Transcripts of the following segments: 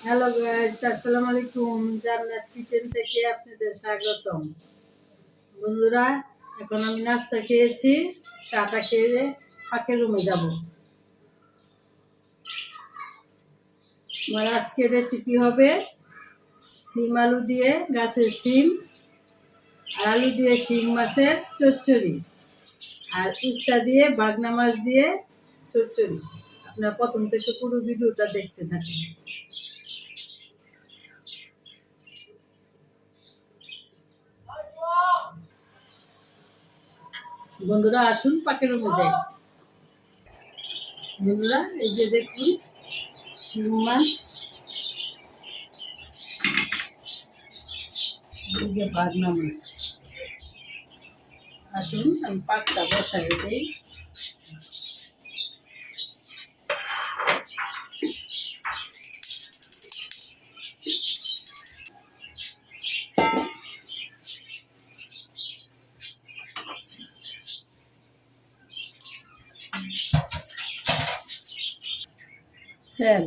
Hello guys, আসসালামু আলাইকুম। জান্নাত কিচেন থেকে আপনাদের স্বাগতম। বন্ধুরা, এখন আমি নাস্তা খেয়েছি, চাটা খেয়ে ফাঁকের রুমে যাব। আমার আজকের রেসিপি হবে সিম আলু দিয়ে, গাছের সিম আর আলু দিয়ে শিং মাছের চচ্চড়ি, আর উস্তা দিয়ে বাগনা মাছ দিয়ে চচ্চড়ি। আপনারা প্রথম থেকে পুরো ভিডিওটা দেখতে থাকুন। বন্ধুরা, আসুন পাকের রুমে যাই। বন্ধুরা, এই যে দেখুন শিং মাছ, এই যে বাগনা মাছ। আসুন আমি পাকটা বসাই দেই। তেল,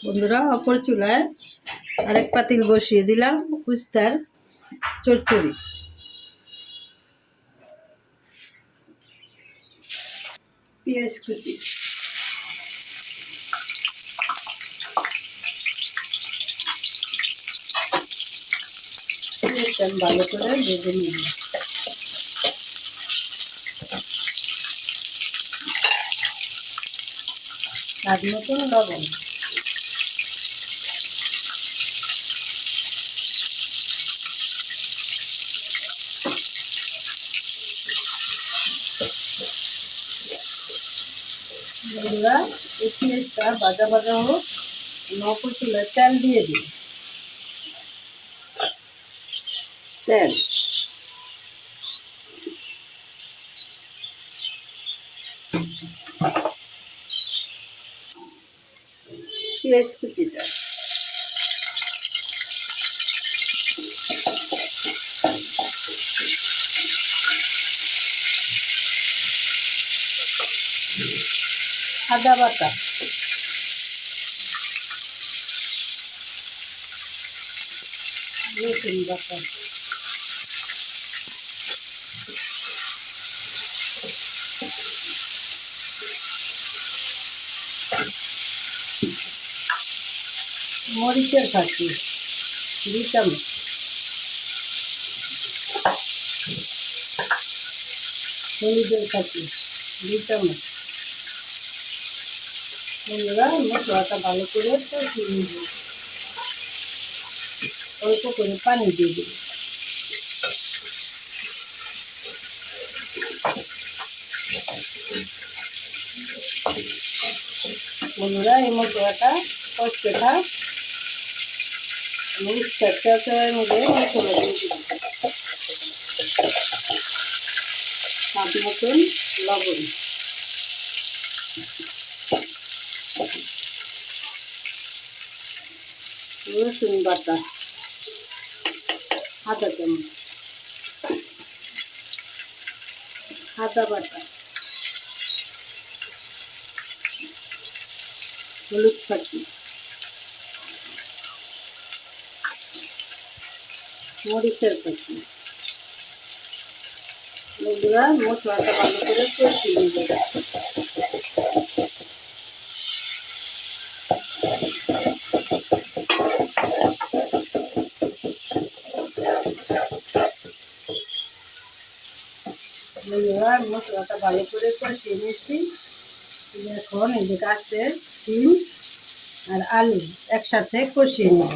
বন্ধুরা অপর চুলায় আরেক পাতিল বসিয়ে দিলাম উস্তার চচ্চড়ি। পেঁয়াজ কুচি, পেঁয়াজটা ভালো করে ভেজে নিব। স্বাদ মতন লবণ, বন্ধুরা এই পেঁয়াজটা ভাজা ভাজা হোক, অপর চুলায় তেল দিয়ে দিই। তেল, পেঁয়াজ কুচিটা, আদা বাটা, রসুন বাটা, মরিচের ফাঁকি 2 চামচ, হলুদের ফাঁকি 2 চামচ। বন্ধুরা মশলাটা ভালো করে কষিয়ে নিব। অল্প করে পানি দিয়ে দেব। বন্ধুরা এই মশলাটা কষতে থাক। উস্তার মধ্যে মশলা দিয়ে দিই, স্বাদ মতন লবণ, রসুন বাটা আধা চামচ, আদা বাটা, হলুদ ফাঁকি, মরিচের ফাঁকি। বন্ধুরা মশলাটা ভালো করে কষিয়ে নেব। বন্ধুরা মশলাটা ভালো করে কষিয়ে নিচ্ছি। এখন এই যে গাছের সিম আর আলু একসাথে কষিয়ে নেব।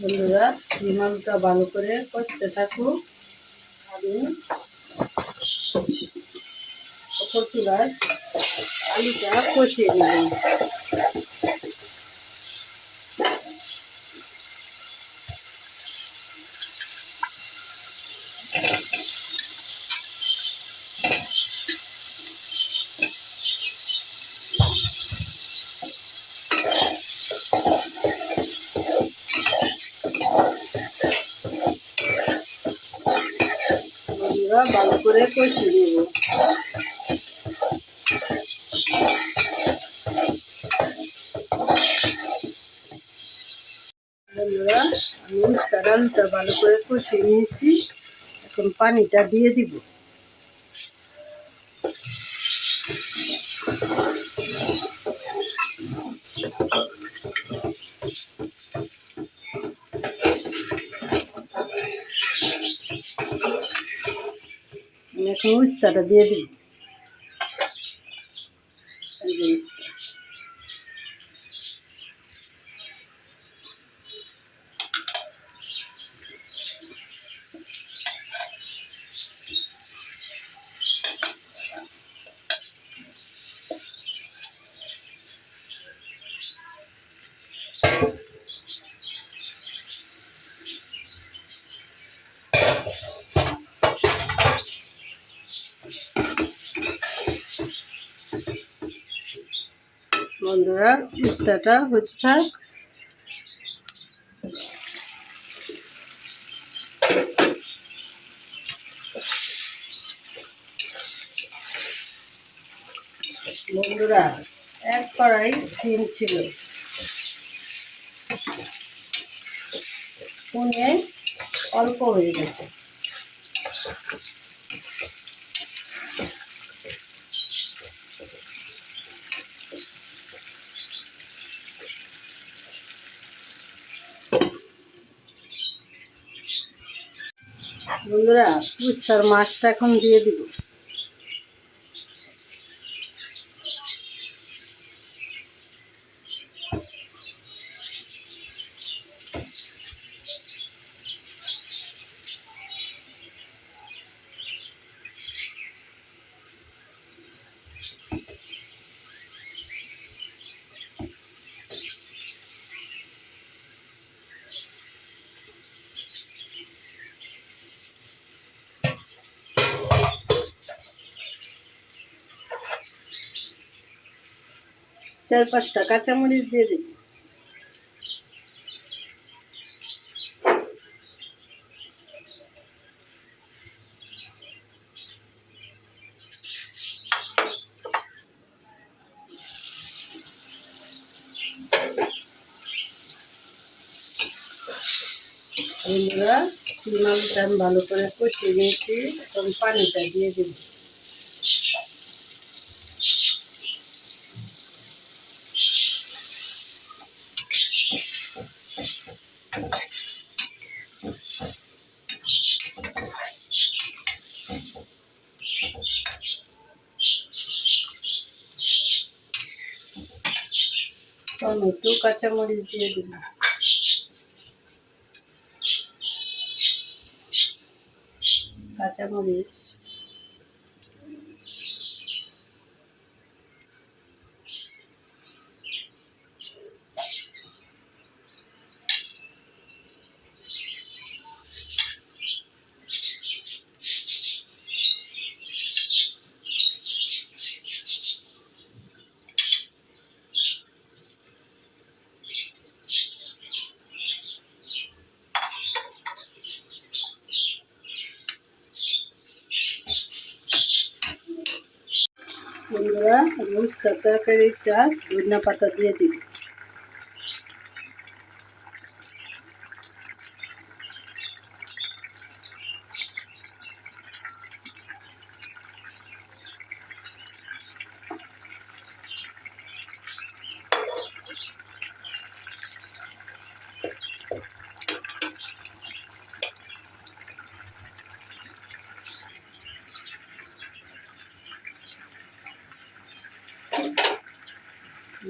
বন্ধুরা সিম আলুটা ভালো করে কষতে থাকুক। আমি অপর চুলায় আলুটা কষিয়ে নেব। বন্ধুরা ভালো করে কষিয়ে নেব। বন্ধুরা আমি উস্তার আলুটা ভালো করে কষিয়ে নিয়েছি, এখন পানিটা দিয়ে দিব। এখন উস্তাটা দিয়ে দিব। উস্তা বন্ধুরা উস্তাটা হচ্ছে থাক। বন্ধুরা এক কড়াই সিম ছিল, শুনে অল্প হয়ে গেছে। বন্ধুরা উস্তার মাছটা এখন দিয়ে দিব। চার পাঁচটা কাঁচামরিচ দিয়ে দিব। বন্ধুরা সিম আলুটা আমি ভালো করে কষিয়ে নিয়েছি, এখন পানিটা দিয়ে দিব। টমেটো কাঁচামরিচ দিয়ে দিব। কাঁচামরিচ বন্ধুরা উস্তার তরকারিটা ধনিয়া পাতা দিয়ে দিব।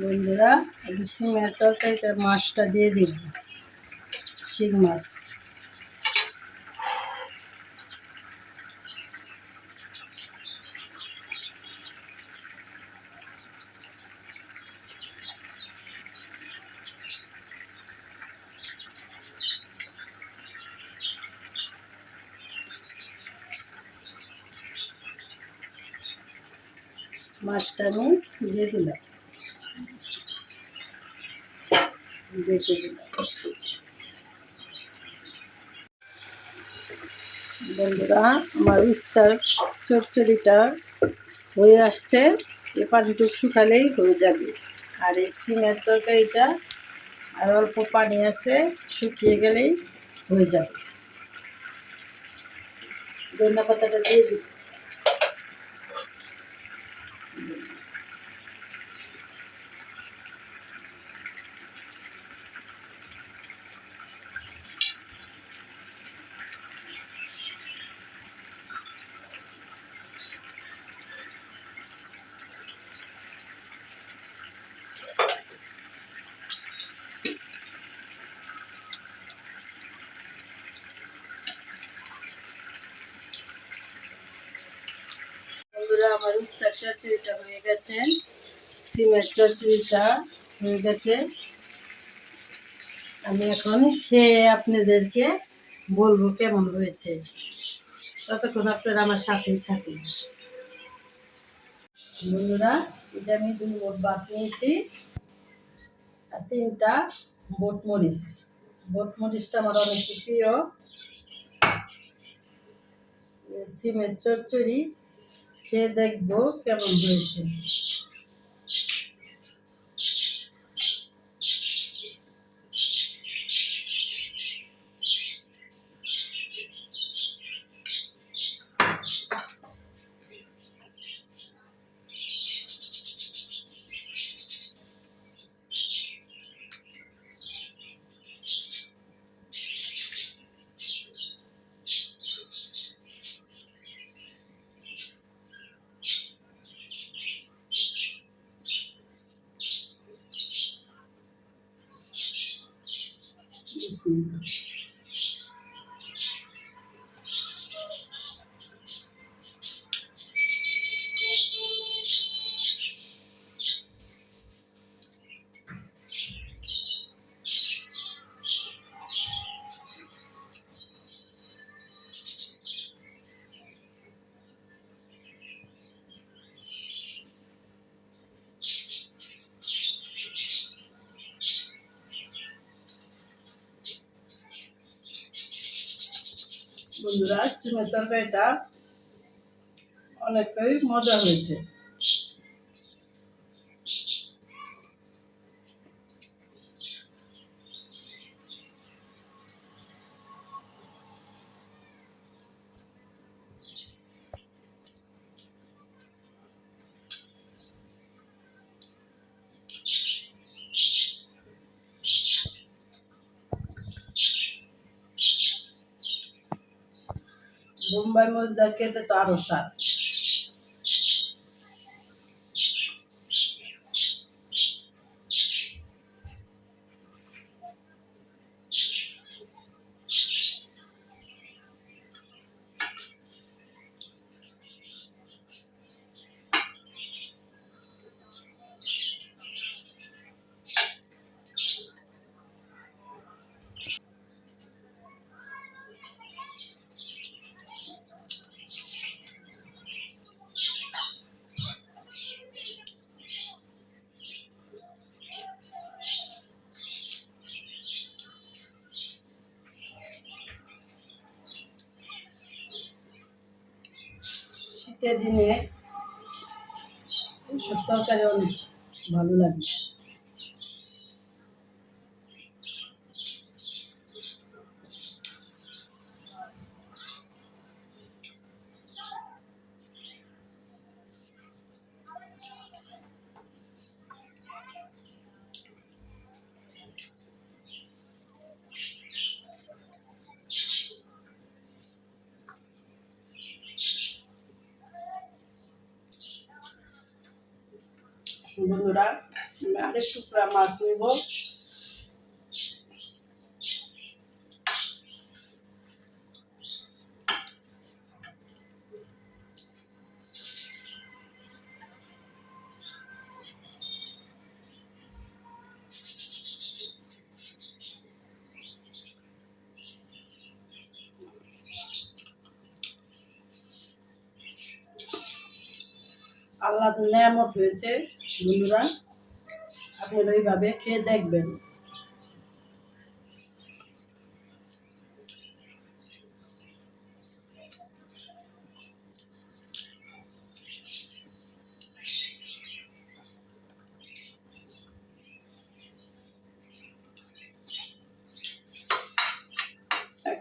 বন্ধুরা সিমের তরকারিটা মাছটা দিয়ে দিব, শিং মাছ। মাছটা আমি দিয়ে দিলাম, দেখে দিলাম। বন্ধুরা, আমার উস্তার চচ্চড়িটা হয়ে আসছে। এই পানিটুক শুকালেই হয়ে যাবে। আর এই সিমের তরকারিটা আর অল্প পানি আছে, শুকিয়ে গেলেই হয়ে যাবে। ধনিয়া পাতাটা দিয়ে দিই। বন্ধুরা, আমার উস্তার চচ্চড়িটা হয়ে গেছে, সিমের চচ্চড়িটা হয়ে গেছে। আমি এখন খেয়ে আপনাদেরকে বলবো কেমন হয়েছে। ততক্ষণ আপনারা আমার সাথেই থাকুন। বন্ধুরা, এই যে আমি 2 মোট ভাত নিয়েছি আর 3টা বোটমরিচ। বোটমরিচটা আমার অনেক প্রিয়। সিমের চচ্চড়ি খেয়ে দেখবো কেমন হয়েছে। বন্ধুরা, সিমের তরকারিটা অনেকটাই মজা হয়েছে। বোম্বাই মরিচটা খেতে তো আরো স্বাদ। শীতের দিনে সব তরকারি অনেক ভালো লাগে। বন্ধুরা, আমি আরেক টুকরা মাছ নেব। আল্লাহর নেয়ামত হয়েছে বন্ধুরা, আপনারা এইভাবে খেয়ে দেখবেন।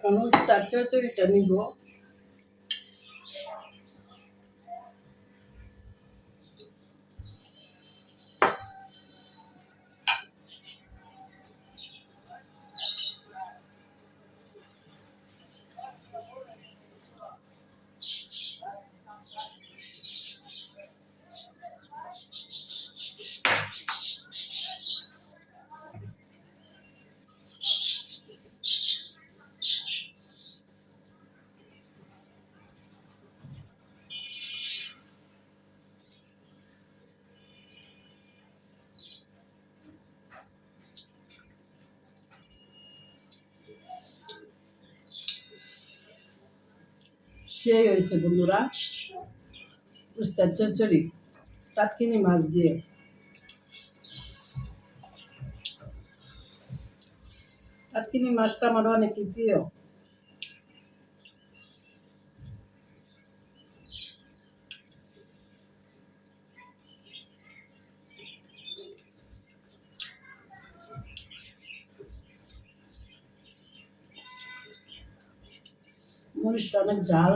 এখন উস্তার চচ্চড়িটা নিব। সেই হয়েছে বন্ধুরা উস্তার চচ্চড়ি টাটকিনি মাছ দিয়ে। টাটকিনি মাছটা আমার অনেক প্রিয়। মরিচটা অনেক ঝাল।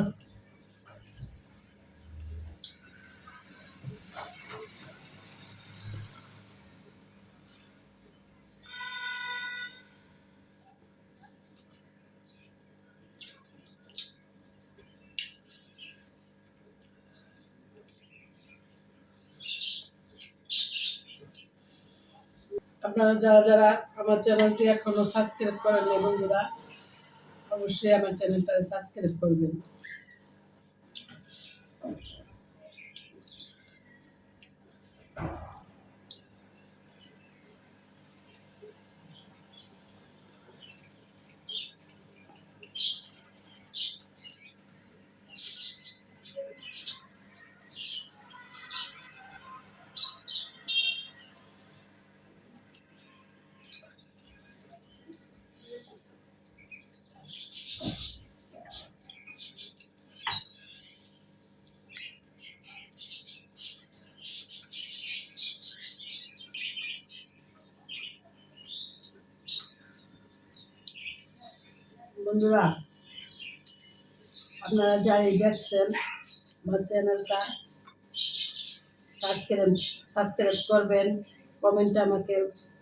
আপনারা যারা যারা আমার চ্যানেলটি এখনো সাবস্ক্রাইব করেন না বন্ধুরা, অবশ্যই আমার চ্যানেলটা সাবস্ক্রাইব করবেন। বন্ধুরা আপনারা যাই দেখছেন আমার চ্যানেলটা সাবস্ক্রাইব করবেন, কমেন্টে আমাকে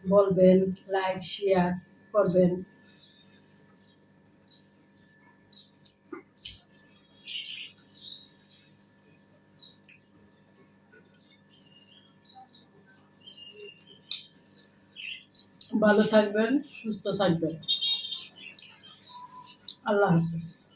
বলবেন, লাইক শেয়ার করবেন। ভালো থাকবেন, সুস্থ থাকবেন। আল্লাহ হাফেজ।